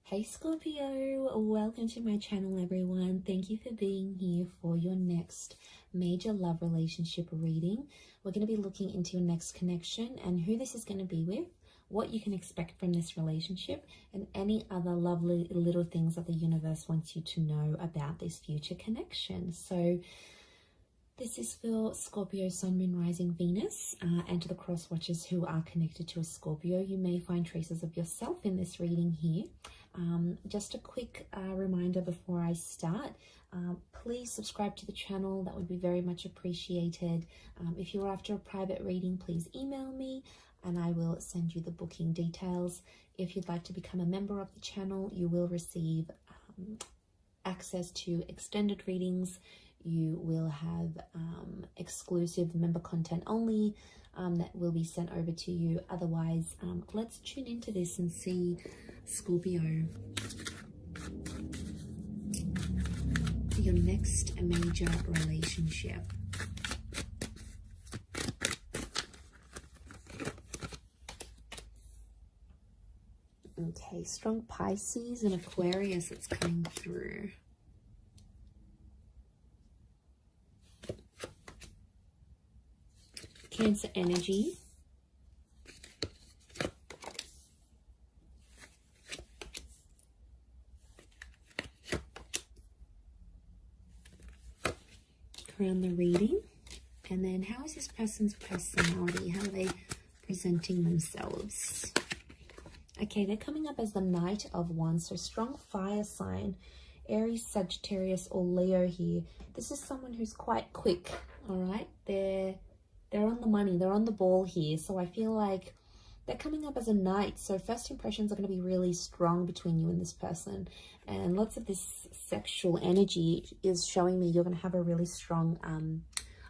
Hey Scorpio, welcome to my channel everyone. Thank you for being here for your next major love relationship reading. We're going to be looking into your next connection and who this is going to be with, what you can expect from this relationship, and any other lovely little things that the universe wants you to know about this future connection. So this is for Scorpio, Sun, Moon, Rising, Venus, and to the cross watchers who are connected to a Scorpio. You may find traces of yourself in this reading here. Just a quick reminder before I start, please subscribe to the channel. That would be very much appreciated. If you're after a private reading, please email me and I will send you the booking details. If you'd like to become a member of the channel, you will receive access to extended readings. You will have exclusive member content only that will be sent over to you. Otherwise, let's tune into this and see, Scorpio, your next major relationship. Okay, strong Pisces and Aquarius that's coming through. Cancer energy. Around the reading. And then how is this person's personality? How are they presenting themselves? Okay, they're coming up as the Knight of Wands. So strong fire sign. Aries, Sagittarius, or Leo here. This is someone who's quite quick, all right? They're on the money, they're on the ball here. So I feel like they're coming up as a knight. So first impressions are going to be really strong between you and this person. And lots of this sexual energy is showing me you're going to have a really strong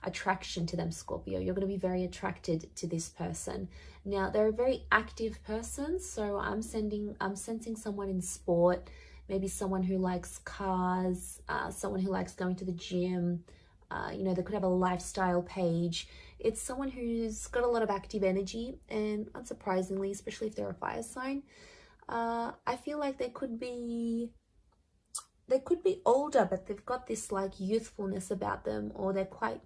attraction to them, Scorpio. You're going to be very attracted to this person. Now, they're a very active person. So I'm sensing someone in sport, maybe someone who likes cars, someone who likes going to the gym. You know, they could have a lifestyle page. It's someone who's got a lot of active energy, and unsurprisingly, especially if they're a fire sign, I feel like they could be older, but they've got this like youthfulness about them, or they're quite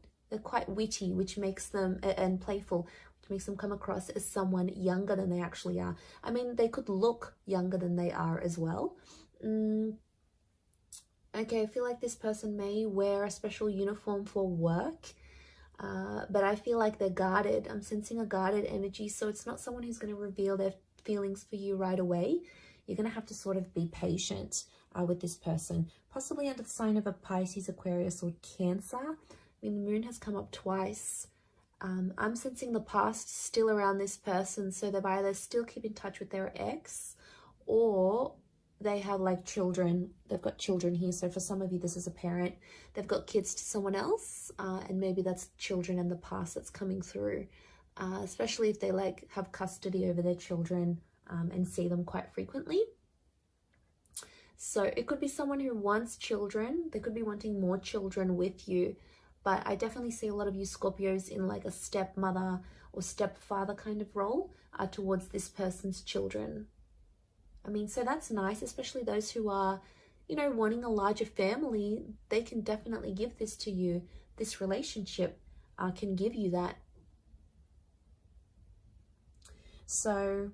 witty, which makes them, and playful, which makes them come across as someone younger than they actually are. I mean, they could look younger than they are as well. Okay, I feel like this person may wear a special uniform for work, but I feel like they're guarded. I'm sensing a guarded energy, so it's not someone who's going to reveal their feelings for you right away. You're going to have to sort of be patient with this person, possibly under the sign of a Pisces, Aquarius, or Cancer. I mean, the moon has come up twice. I'm sensing the past still around this person, so they've either still keep in touch with their ex, or they have like children. They've got children here. So for some of you, this is a parent. They've got kids to someone else, and maybe that's children in the past that's coming through, especially if they like have custody over their children and see them quite frequently. So it could be someone who wants children. They could be wanting more children with you, but I definitely see a lot of you Scorpios in like a stepmother or stepfather kind of role towards this person's children. I mean, so that's nice, especially those who are, you know, wanting a larger family. They can definitely give this to you. This relationship can give you that. So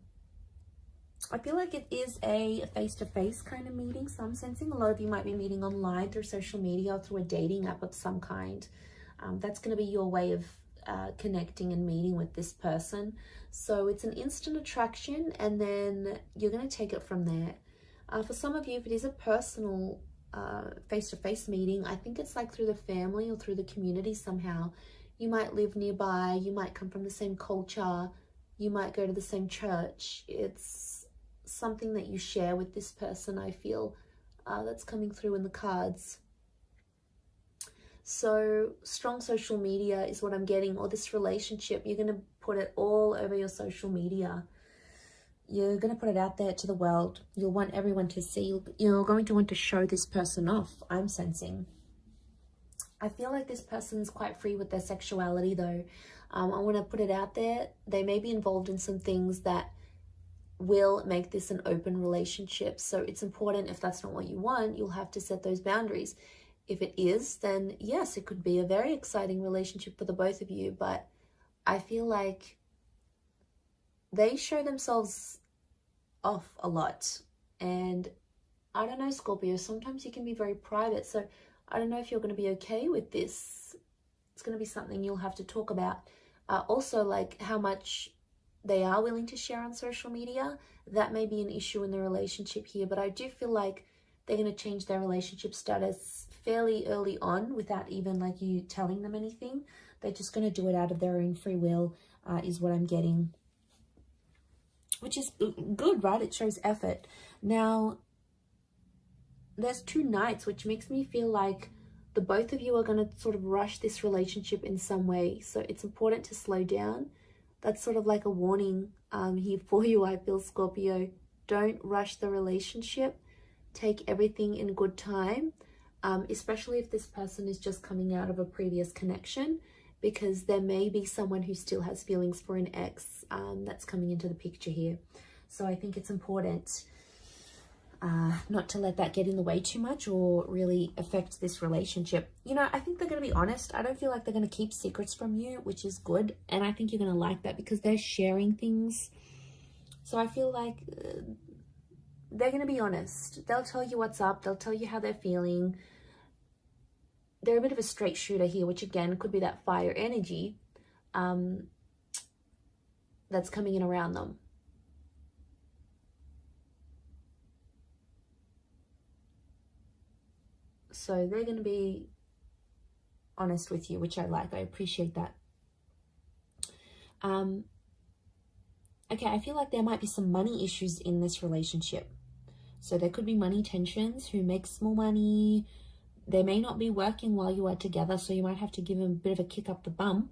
I feel like it is a face-to-face kind of meeting. So I'm sensing a lot of you might be meeting online through social media or through a dating app of some kind. That's going to be your way of connecting and meeting with this person. So it's an instant attraction, and then you're going to take it from there. For some of you, if it is a personal face-to-face meeting, I think it's like through the family or through the community somehow. You might live nearby, you might come from the same culture, you might go to the same church. It's something that you share with this person, I feel, that's coming through in the cards. So strong social media is what I'm getting, or this relationship, you're going to put it all over your social media. You're going to put it out there to the world. You'll want everyone to see. You're going to want to show this person off, I'm sensing. I feel like this person's quite free with their sexuality though. I want to put it out there. They may be involved in some things that will make this an open relationship. So it's important, if that's not what you want, you'll have to set those boundaries. If it is, then yes, it could be a very exciting relationship for the both of you. But I feel like they show themselves off a lot. And I don't know, Scorpio, sometimes you can be very private. So I don't know if you're going to be okay with this. It's going to be something you'll have to talk about. Also, like how much they are willing to share on social media. That may be an issue in the relationship here. But I do feel like they're going to change their relationship status fairly early on without even like you telling them anything. They're just going to do it out of their own free will, is what I'm getting. Which is good, right? It shows effort. Now, there's 2 knights, which makes me feel like the both of you are going to sort of rush this relationship in some way. So it's important to slow down. That's sort of like a warning here for you, I feel, Scorpio. Don't rush the relationship. Take everything in good time, especially if this person is just coming out of a previous connection, because there may be someone who still has feelings for an ex that's coming into the picture here. So I think it's important not to let that get in the way too much or really affect this relationship. You know, I think they're going to be honest. I don't feel like they're going to keep secrets from you, which is good. And I think you're going to like that because they're sharing things. So I feel like they're going to be honest. They'll tell you what's up. They'll tell you how they're feeling. They're a bit of a straight shooter here, which again could be that fire energy that's coming in around them. So they're going to be honest with you, which I like. I appreciate that. Okay, I feel like there might be some money issues in this relationship. So there could be money tensions. Who makes more money? They may not be working while you are together, so you might have to give them a bit of a kick up the bum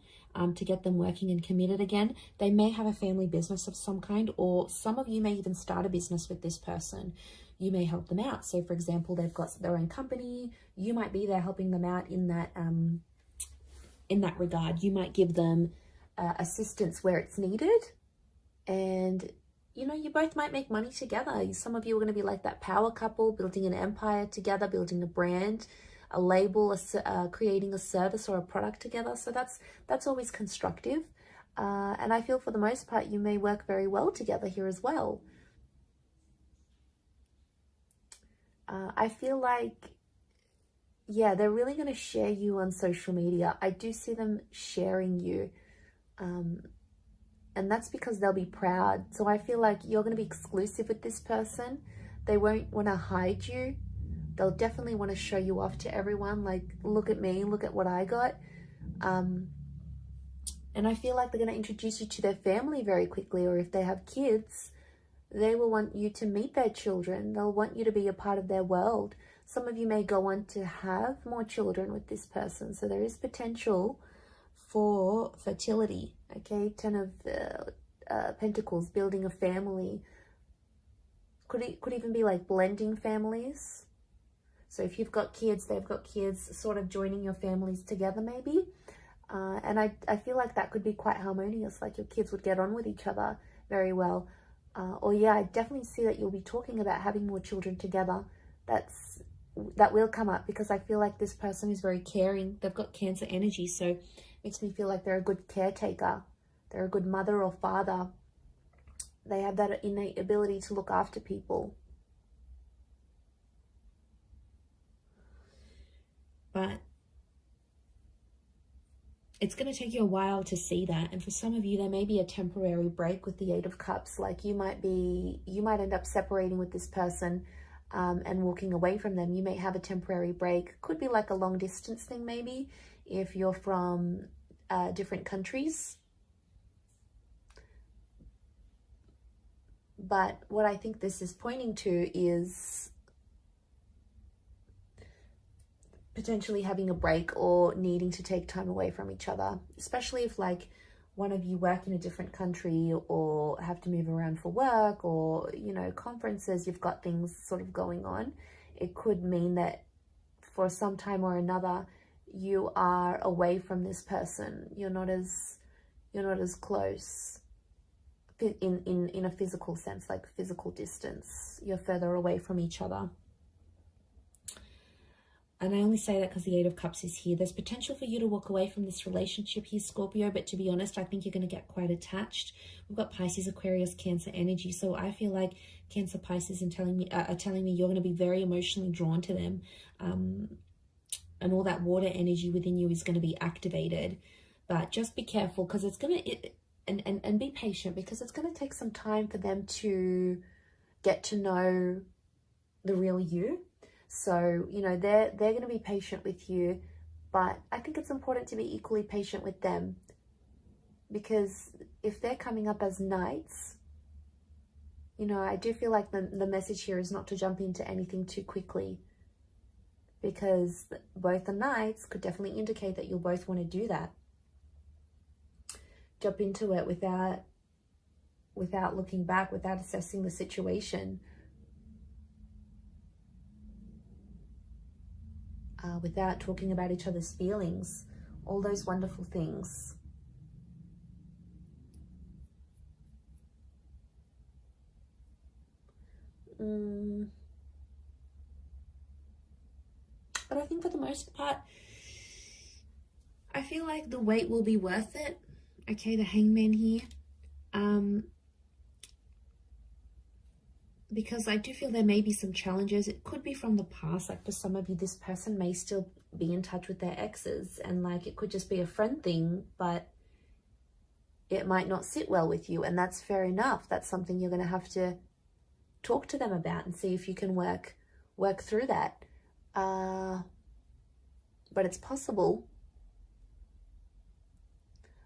to get them working and committed again. They may have a family business of some kind, or some of you may even start a business with this person. You may help them out. So, for example, they've got their own company. You might be there helping them out in that regard. You might give them assistance where it's needed, and you know, you both might make money together. Some of you are going to be like that power couple, building an empire together, building a brand, a label, creating a service or a product together. So that's always constructive. And I feel for the most part, you may work very well together here as well. I feel like, yeah, they're really going to share you on social media. I do see them sharing you. And that's because they'll be proud. So I feel like you're going to be exclusive with this person. They won't want to hide you. They'll definitely want to show you off to everyone. Like, look at me, look at what I got. And I feel like they're going to introduce you to their family very quickly. Or if they have kids, they will want you to meet their children. They'll want you to be a part of their world. Some of you may go on to have more children with this person. So there is potential for fertility. Okay, 10 of Pentacles, building a family. Could even be like blending families. So if you've got kids, they've got kids, sort of joining your families together maybe. And I feel like that could be quite harmonious, like your kids would get on with each other very well. Or yeah, I definitely see that you'll be talking about having more children together. That will come up because I feel like this person is very caring. They've got Cancer energy, so makes me feel like they're a good caretaker. They're a good mother or father. They have that innate ability to look after people. But it's going to take you a while to see that. And for some of you, there may be a temporary break with the 8 of Cups. Like you might end up separating with this person and walking away from them. You may have a temporary break. Could be like a long distance thing maybe, if you're from different countries. But what I think this is pointing to is potentially having a break or needing to take time away from each other, especially if like one of you work in a different country or have to move around for work or, you know, conferences, you've got things sort of going on. It could mean that for some time or another, you are away from this person. You're not as close in a physical sense, like physical distance. You're further away from each other. And I only say that because the Eight of Cups is here. There's potential for you to walk away from this relationship here, Scorpio, but to be honest, I think you're going to get quite attached. We've got Pisces, Aquarius, Cancer energy. So I feel like Cancer, Pisces are telling me you're going to be very emotionally drawn to them. And all that water energy within you is going to be activated. But just be careful, because it's going to... And be patient, because it's going to take some time for them to get to know the real you. So, you know, they're going to be patient with you, but I think it's important to be equally patient with them, because if they're coming up as knights, you know, I do feel like the message here is not to jump into anything too quickly, because both the knights could definitely indicate that you'll both want to do that. Jump into it without looking back, without assessing the situation. Without talking about each other's feelings, all those wonderful things. But I think for the most part, I feel like the wait will be worth it. Okay, the Hangman here. Because I do feel there may be some challenges. It could be from the past. Like for some of you, this person may still be in touch with their exes, and like it could just be a friend thing, but it might not sit well with you, and that's fair enough. That's something you're going to have to talk to them about and see if you can work through that. But it's possible.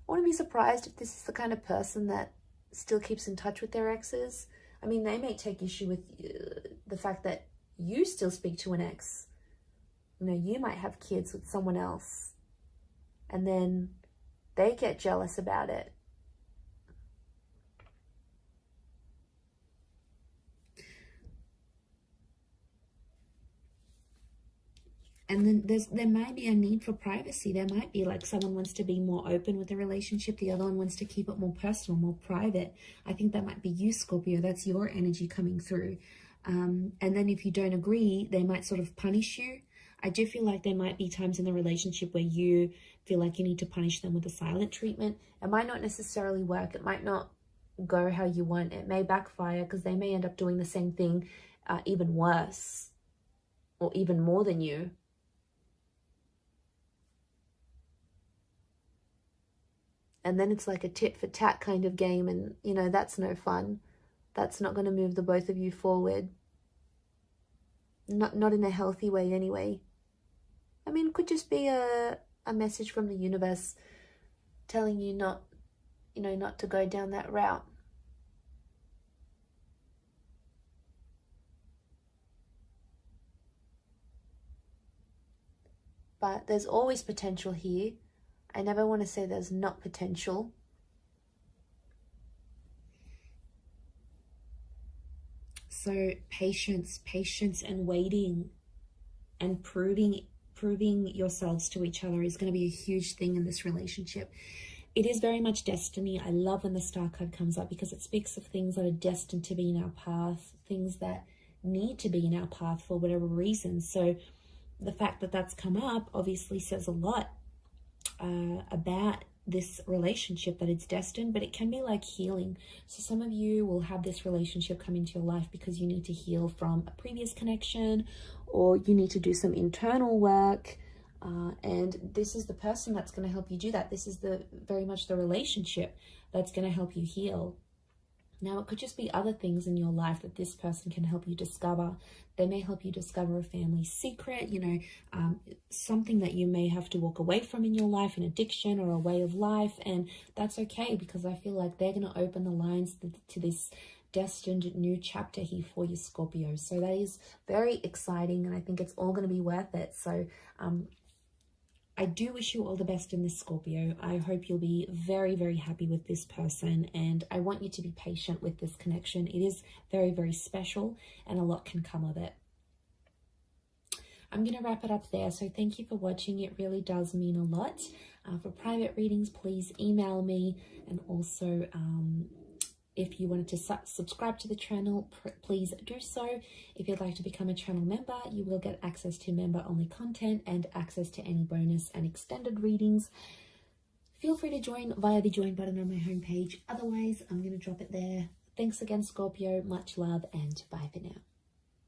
I wouldn't be surprised if this is the kind of person that still keeps in touch with their exes. I mean, they may take issue with the fact that you still speak to an ex. You know, you might have kids with someone else, and then they get jealous about it. And then there might be a need for privacy. There might be like someone wants to be more open with the relationship. The other one wants to keep it more personal, more private. I think that might be you, Scorpio. That's your energy coming through. And then if you don't agree, they might sort of punish you. I do feel like there might be times in the relationship where you feel like you need to punish them with a silent treatment. It might not necessarily work. It might not go how you want. It may backfire, because they may end up doing the same thing, even worse, or even more than you. And then it's like a tit for tat kind of game, and, you know, that's no fun. That's not going to move the both of you forward. Not in a healthy way anyway. I mean, it could just be a message from the universe telling you not to go down that route. But there's always potential here. I never want to say there's not potential. So patience and waiting and proving yourselves to each other is going to be a huge thing in this relationship. It is very much destiny. I love when the Star card comes up, because it speaks of things that are destined to be in our path, things that need to be in our path for whatever reason. So the fact that that's come up obviously says a lot about this relationship, that it's destined. But it can be like healing. So some of you will have this relationship come into your life because you need to heal from a previous connection, or you need to do some internal work, and this is the person that's going to help you do that. This is very much the relationship that's going to help you heal. Now, it could just be other things in your life that this person can help you discover. They may help you discover a family secret, something that you may have to walk away from in your life, an addiction or a way of life. And that's okay, because I feel like they're going to open the lines to this destined new chapter here for you, Scorpio. So that is very exciting, and I think it's all going to be worth it. So I do wish you all the best in this, Scorpio. I hope you'll be very, very happy with this person, and I want you to be patient with this connection. It is very, very special, and a lot can come of it. I'm going to wrap it up there. So thank you for watching. It really does mean a lot. For private readings, please email me, and also if you wanted to subscribe to the channel, please do so. If you'd like to become a channel member, you will get access to member-only content and access to any bonus and extended readings. Feel free to join via the join button on my homepage. Otherwise, I'm going to drop it there. Thanks again, Scorpio. Much love and bye for now.